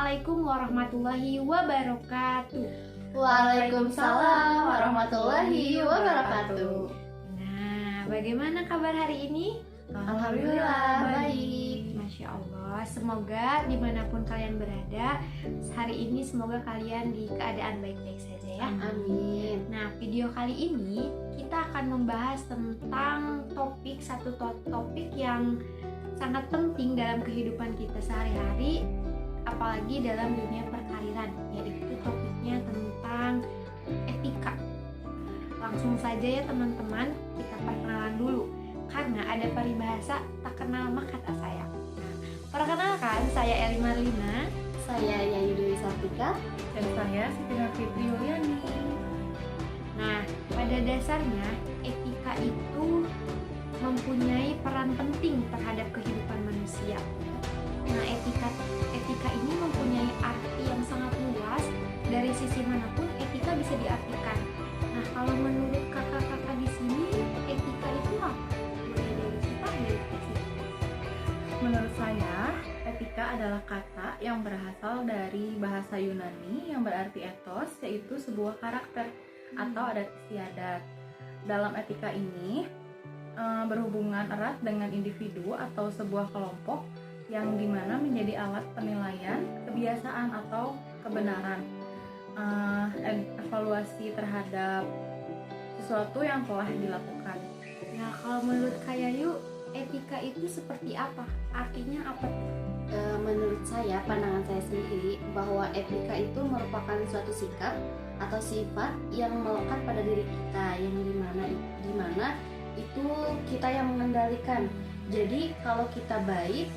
Assalamualaikum warahmatullahi wabarakatuh. Waalaikumsalam warahmatullahi wabarakatuh. Nah, bagaimana kabar hari ini? Alhamdulillah baik. Masya Allah, semoga dimanapun kalian berada, hari ini semoga kalian di keadaan baik-baik saja ya. Amin. Nah, video kali ini kita akan membahas tentang satu topik yang sangat penting dalam kehidupan kita sehari-hari, apalagi dalam dunia perkawinan, yaitu topiknya tentang etika. Langsung saja ya teman-teman, kita perkenalan dulu karena ada peribahasa tak kenal maka tak sayang. Nah, perkenalkan, saya Eli Marlina, Saya Yayu Dewi Sartika, dan saya Siti Nurfitri Yuliani. Nah, pada dasarnya etika itu mempunyai peran penting terhadap kehidupan manusia. Nah, etika ini mempunyai arti yang sangat luas. Dari sisi manapun etika bisa diartikan. Nah, kalau menurut kakak-kakak di sini, etika itu apa? Boleh dari siapa? Dari Siti. Menurut saya, etika adalah kata yang berasal dari bahasa Yunani yang berarti ethos, yaitu sebuah karakter atau adat istiadat. Dalam etika ini berhubungan erat dengan individu atau sebuah kelompok yang dimana menjadi alat penilaian kebiasaan atau kebenaran, evaluasi terhadap sesuatu yang telah dilakukan. Nah, kalau menurut Kak Yayu, etika itu seperti apa? Artinya apa? menurut saya, pandangan saya sendiri bahwa etika itu merupakan suatu sikap atau sifat yang melekat pada diri kita, yang dimana itu kita yang mengendalikan. Jadi kalau kita baik,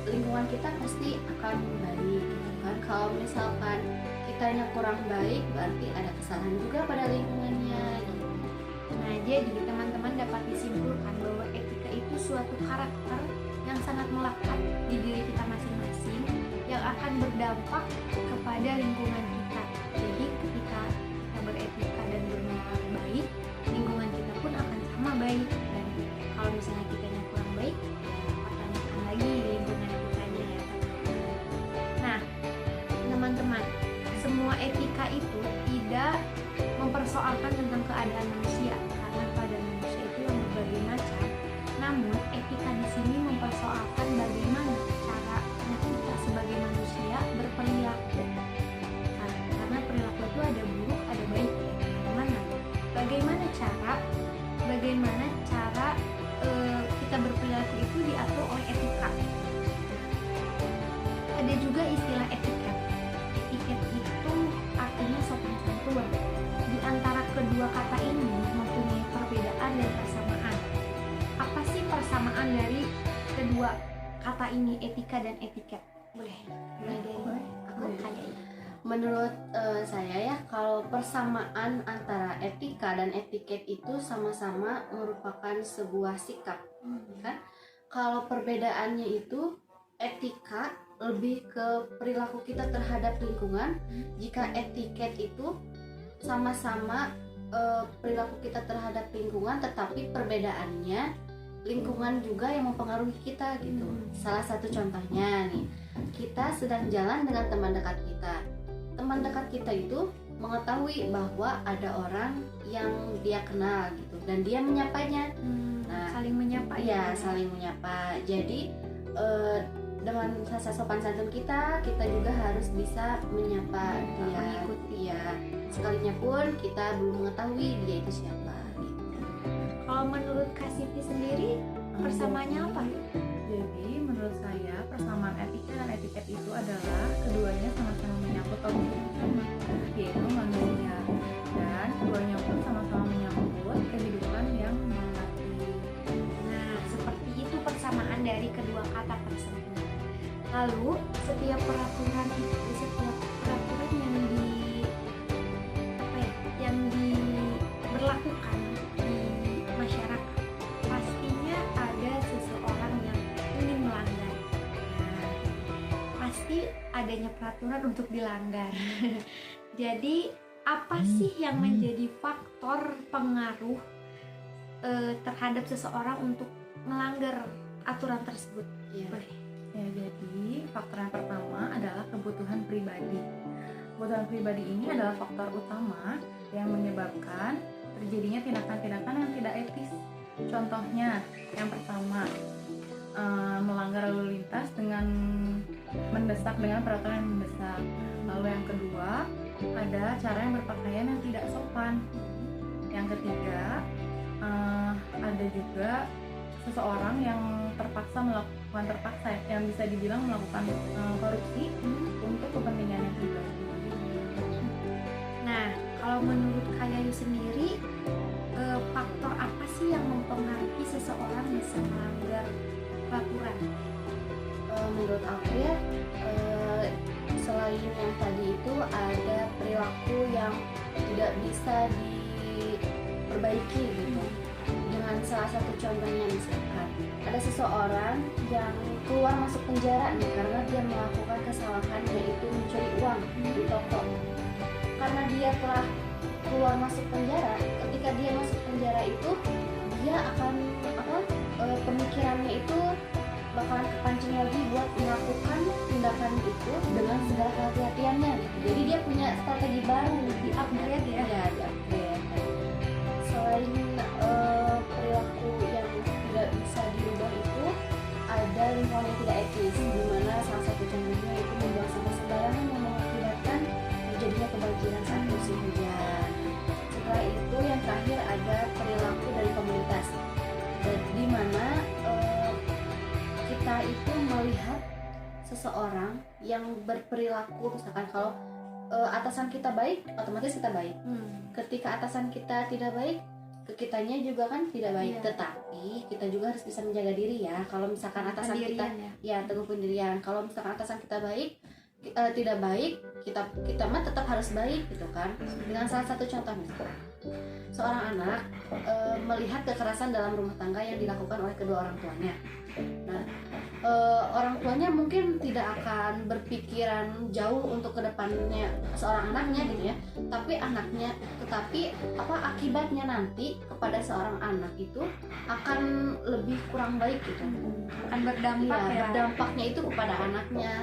lingkungan kita pasti akan baik, gitu kan. Kalau misalkan kitanya kurang baik, berarti ada kesalahan juga pada lingkungannya, gitu. Nah, jadi teman-teman dapat disimpulkan bahwa etika itu suatu karakter yang sangat melekat di diri kita masing-masing yang akan berdampak kepada lingkungan kita. Jadi ketika kita beretika dan bermoral baik, lingkungan kita pun akan sama baik. Dan kalau misalnya kitanya kurang baik, pertanyakan lagi lingkungan kitanya ya. Nah, teman-teman, semua etika itu tidak mempersoalkan tentang keadaan manusia, karena keadaan manusia itu yang berbagai macam. Namun etika di sini mempersoalkan bagaimana cara kita sebagai manusia berperilaku. Karena perilaku itu ada buruk, ada baik. Bagaimana cara kita berperilaku itu diatur oleh etika. Ada juga istilah etiket. Etiket itu artinya sopan santun. Di antara kedua kata ini mempunyai perbedaan dan persamaan. Apa sih persamaan dari kedua kata ini, etika dan etiket? Boleh dari aku kayak ini. Menurut saya ya, kalau persamaan antara etika dan etiket itu sama-sama merupakan sebuah sikap, kan? Kalau perbedaannya itu, etika lebih ke perilaku kita terhadap lingkungan, jika etiket itu sama-sama perilaku kita terhadap lingkungan, tetapi perbedaannya lingkungan juga yang mempengaruhi kita, gitu. Salah satu contohnya nih, kita sedang jalan dengan teman dekat kita. Teman dekat kita itu mengetahui bahwa ada orang yang dia kenal, gitu, dan dia menyapanya. Nah, Saling menyapa ya, saling menyapa. Jadi dengan rasa sopan santun kita juga harus bisa menyapa dia, mengikuti. ya, sekalinya pun kita belum mengetahui dia itu siapa, gitu. Kalau menurut Kak Siti sendiri, persamaannya apa? Jadi menurut saya persamaan etika dan etiket itu adalah keduanya sama-sama menyangkut topik yang sama, yaitu manusia, dan keduanya pun sama-sama menyangkut kehidupan yang mengerti. Nah, seperti itu persamaan dari kedua kata tersebut. Lalu, setiap peraturan yang diberlakukan di masyarakat, pastinya ada seseorang yang ingin melanggar. Nah, pasti adanya peraturan untuk dilanggar. Jadi, apa sih yang menjadi faktor pengaruh terhadap seseorang untuk melanggar aturan tersebut? Ya. Boleh. Ya, jadi faktor yang pertama adalah kebutuhan pribadi. Kebutuhan pribadi ini adalah faktor utama yang menyebabkan terjadinya tindakan-tindakan yang tidak etis. Contohnya, yang pertama, melanggar lalu lintas dengan mendesak, dengan peraturan yang mendesak. Lalu yang kedua, ada cara yang berpakaian yang tidak sopan. Yang ketiga, ada juga seseorang yang yang bisa dibilang melakukan korupsi untuk kepentingannya pribadi. Nah, kalau menurut Kak Yayu sendiri, faktor apa sih yang mempengaruhi seseorang bisa melanggar peraturan? Menurut aku ya, selain yang tadi itu ada perilaku yang tidak bisa diperbaiki gitu. Dengan salah satu contohnya misalkan ada seseorang yang keluar masuk penjara nih karena dia melakukan kesalahan yaitu mencuri uang di toko. Karena dia telah keluar masuk penjara, ketika dia masuk penjara itu dia akan pemikirannya itu bakalan kepancing lagi buat melakukan tindakan itu dengan segala kehati-hatiannya gitu. Jadi dia punya strategi baru, di upgrade ya, di upgrade. Selain perilaku yang tidak bisa diubah itu ada lingkungan yang tidak etis, dimana salah satu contohnya itu membuang sampah sembarangan yang mengakibatkan terjadinya kebanjiran saat musim hujan. Setelah itu yang terakhir ada perilaku dari komunitas, di mana kita itu melihat seseorang yang berperilaku, misalkan kalau atasan kita baik, otomatis kita baik. Ketika atasan kita tidak baik, ke kitanya juga kan tidak baik. Tetapi kita juga harus bisa menjaga diri ya. Kalau misalkan atasan kita teguh pendirian. Kalau misalkan atasan kita baik, tidak baik, kita mah tetap harus baik gitu kan. Dengan salah satu contoh misalkan seorang anak melihat kekerasan dalam rumah tangga yang dilakukan oleh kedua orang tuanya. Nah, orang tuanya mungkin tidak akan berpikiran jauh untuk kedepannya seorang anaknya gitu ya, tetapi akibatnya nanti kepada seorang anak itu akan lebih kurang baik gitu, Akan berdampak berdampaknya itu kepada anaknya,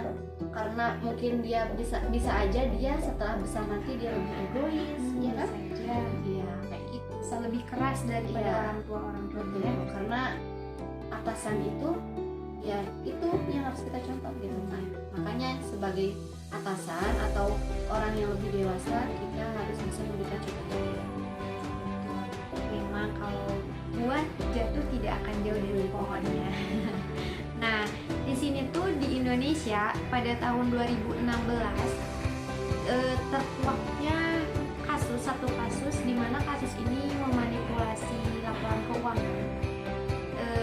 karena mungkin dia bisa aja dia setelah besar nanti dia lebih egois, ya kan? Iya, kayak gitu. Bisa lebih keras daripada orang tua ya, karena atasan itu ya itu yang harus kita contoh gitu kan. Makanya sebagai atasan atau orang yang lebih dewasa kita harus bisa memberikan contoh. Memang kalau buah jatuh tidak akan jauh dari pohonnya. Nah, di sini tuh di Indonesia pada tahun 2016 terkuaknya satu kasus di mana kasus ini memanipulasi laporan keuangan.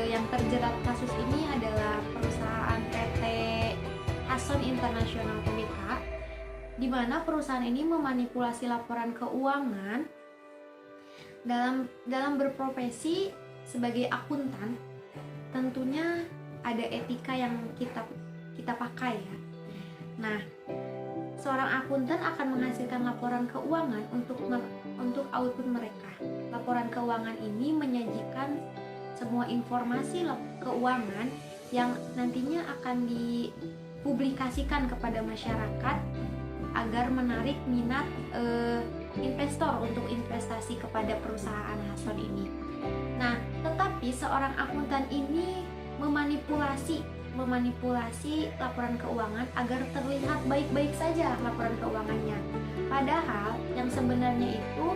Yang terjerat kasus ini adalah perusahaan PT Hason International Tbk, di mana perusahaan ini memanipulasi laporan keuangan dalam berprofesi sebagai akuntan. Tentunya ada etika yang kita pakai ya. Nah, seorang akuntan akan menghasilkan laporan keuangan untuk output mereka. Laporan keuangan ini menyajikan semua informasi keuangan yang nantinya akan dipublikasikan kepada masyarakat agar menarik minat investor untuk investasi kepada perusahaan Hason ini. Nah, tetapi seorang akuntan ini memanipulasi laporan keuangan agar terlihat baik-baik saja laporan keuangannya. Padahal yang sebenarnya itu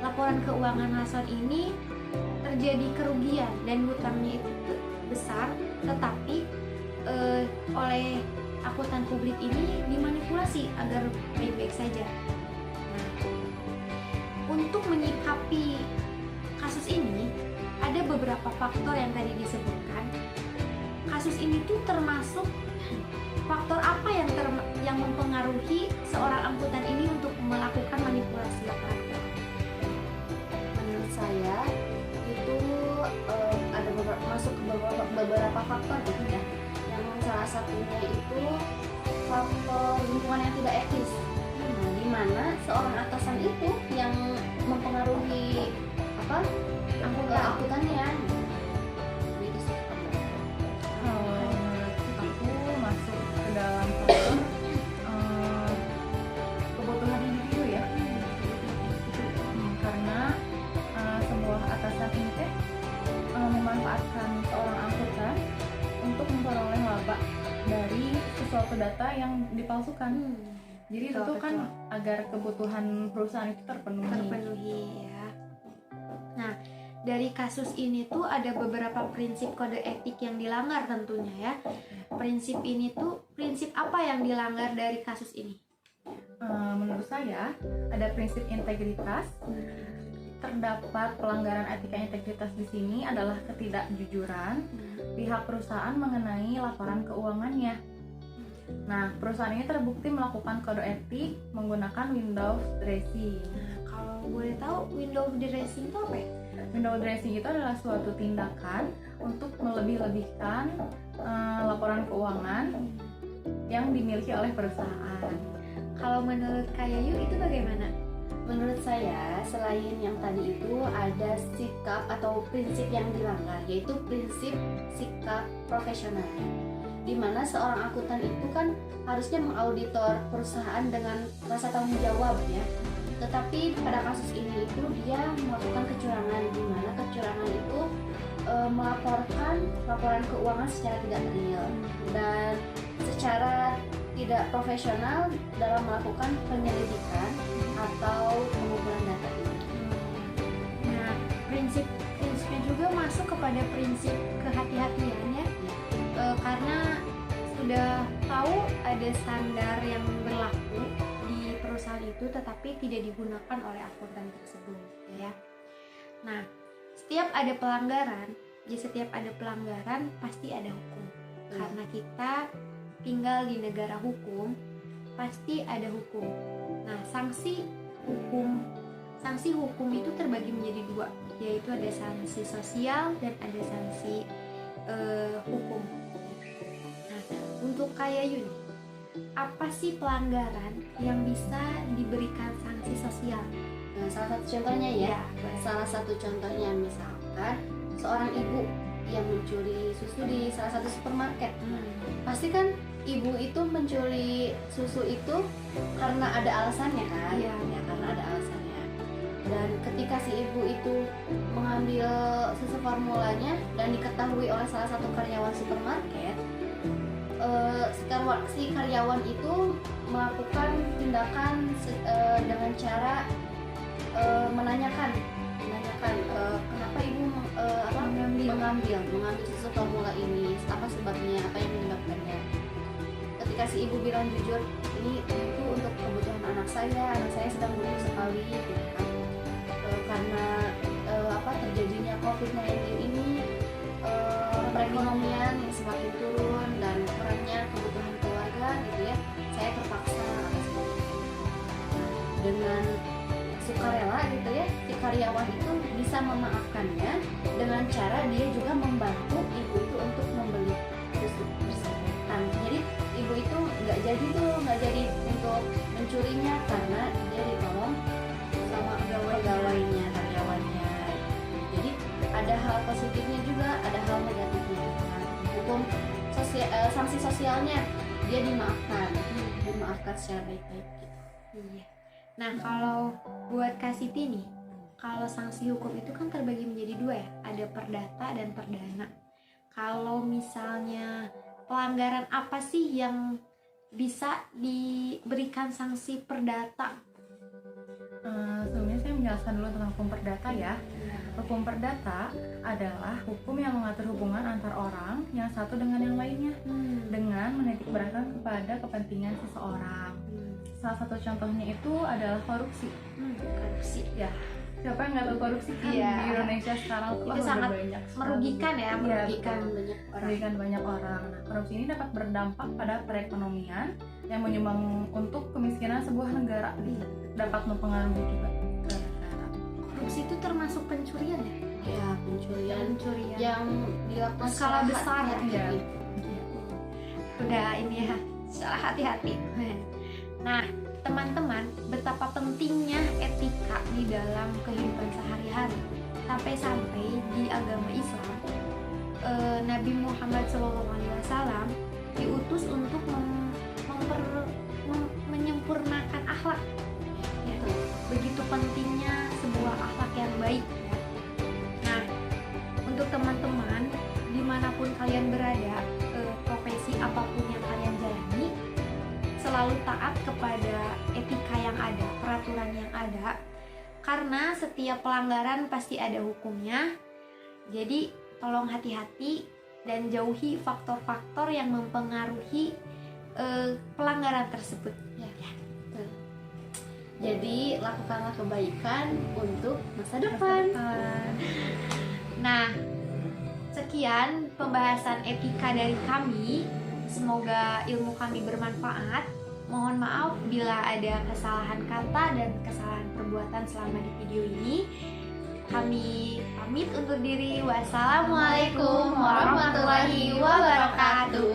laporan keuangan Hason ini terjadi kerugian dan hutangnya itu besar, tetapi oleh akuntan publik ini dimanipulasi agar baik-baik saja. Nah, untuk menyikapi kasus ini ada beberapa faktor yang tadi disebutkan. Kasus ini tuh termasuk faktor apa yang mempengaruhi seorang akuntan ini untuk melakukan manipulasi laporan keuangan? Menurut saya itu ada masuk ke beberapa faktor gitu ya. Yang salah satunya itu faktor lingkungan yang tidak etis, di mana seorang atasan itu yang mempengaruhi akuntannya. Menurut aku dipalsukan. Jadi Betul, itu kan betul. agar kebutuhan perusahaan itu terpenuhi ya. Nah, dari kasus ini tuh ada beberapa prinsip kode etik yang dilanggar tentunya ya. Prinsip ini tuh prinsip apa yang dilanggar dari kasus ini? Menurut saya ada prinsip integritas. Terdapat pelanggaran etika integritas di sini adalah ketidakjujuran pihak perusahaan mengenai laporan keuangannya. Nah, perusahaan ini terbukti melakukan kode etik menggunakan window dressing. Nah, kalau boleh tahu window dressing itu apa ya? Window dressing itu adalah suatu tindakan untuk melebih-lebihkan laporan keuangan yang dimiliki oleh perusahaan. Kalau menurut Kak Yayu itu bagaimana? Menurut saya, selain yang tadi itu ada sikap atau prinsip yang dilanggar, yaitu prinsip sikap profesional. Di mana seorang akuntan itu kan harusnya mengauditor perusahaan dengan rasa tanggung jawab ya. Tetapi pada kasus ini itu dia melakukan kecurangan, di mana kecurangan itu melaporkan laporan keuangan secara tidak real dan secara tidak profesional dalam melakukan penyelidikan atau pengumpulan data ini. Nah, prinsipnya juga masuk kepada prinsip kehati-hatian ya. Karena sudah tahu ada standar yang berlaku di perusahaan itu tetapi tidak digunakan oleh akuntan tersebut ya. Nah, setiap ada pelanggaran pasti ada hukum. Karena kita tinggal di negara hukum, pasti ada hukum. Nah, sanksi hukum itu terbagi menjadi dua, yaitu ada sanksi sosial dan ada sanksi hukum. Nah, untuk Kak Yayu nih, apa sih pelanggaran yang bisa diberikan sanksi sosial? Nah, salah satu contohnya ya, boleh. salah satu contohnya misalkan seorang ibu yang mencuri susu di salah satu supermarket. Pasti kan ibu itu mencuri susu itu karena ada alasannya kan? Iya. Ya, karena ada alasannya. Dan ketika si ibu itu mengambil susu formulanya dan diketahui oleh salah satu karyawan supermarket, si karyawan itu melakukan tindakan dengan cara menanyakan kenapa ibu mengambil susu formula ini, apa sebabnya, apa yang menyebabkannya. Ketika si ibu bilang jujur, ini itu untuk kebutuhan anak saya sedang butuh sekali gitu kan. Karena terjadinya COVID-19 ini, perekonomian yang semakin turun dan kurangnya kebutuhan keluarga gitu ya, saya terpaksa atas itu. Dengan sukarela gitu ya, si karyawan itu bisa memaafkannya dengan cara dia juga membantu ibu itu untuk membeli susu tersebut. Jadi ibu itu nggak jadi untuk mencurinya karena dia ditolong sama pegawainya, karyawannya. Jadi ada hal positifnya juga, ada hal negatifnya. Nah, hukum sanksi sosialnya dia dimaafkan secara baik-baik. Iya. Nah, kalau buat Kak Siti nih, kalau sanksi hukum itu kan terbagi menjadi dua ya, ada perdata dan perdana. Kalau misalnya pelanggaran apa sih yang bisa diberikan sanksi perdata? Sebelumnya saya menjelaskan dulu tentang hukum perdata ya. Hukum perdata adalah hukum yang mengatur hubungan antar orang yang satu dengan yang lainnya dengan menitikberatkan kepada kepentingan seseorang. Salah satu contohnya itu adalah korupsi. Korupsi Ya, siapa yang nggak tahu korupsi kan? Iya. Di Indonesia sekarang tuh itu sangat banyak sekali. merugikan ya, merugikan Merugikan banyak orang. Nah, korupsi ini dapat berdampak pada perekonomian yang menyumbang untuk kemiskinan sebuah negara. Dapat mempengaruhi juga ke negara. Korupsi itu termasuk pencurian ya? Ya, pencurian yang dilakukan skala secara besar hati-hati. ya. Udah ini ya, salah hati-hati. Nah, teman-teman, betapa pentingnya etika di dalam kehidupan sehari-hari. Sampai-sampai di agama Islam, Nabi Muhammad SAW diutus untuk menyempurnakan akhlak. Ya, begitu pentingnya sebuah akhlak yang baik. Ya. Nah, untuk teman-teman dimanapun kalian berada, profesi apapun yang kalian jalani, selalu selalu taat kepada etika yang ada, peraturan yang ada, karena setiap pelanggaran pasti ada hukumnya. Jadi tolong hati-hati dan jauhi faktor-faktor yang mempengaruhi pelanggaran tersebut. Ya, betul. Jadi lakukanlah kebaikan untuk masa depan. Nah, sekian pembahasan etika dari kami. Semoga ilmu kami bermanfaat. Mohon maaf bila ada kesalahan kata dan kesalahan perbuatan selama di video ini. Kami pamit undur diri. Wassalamualaikum warahmatullahi wabarakatuh.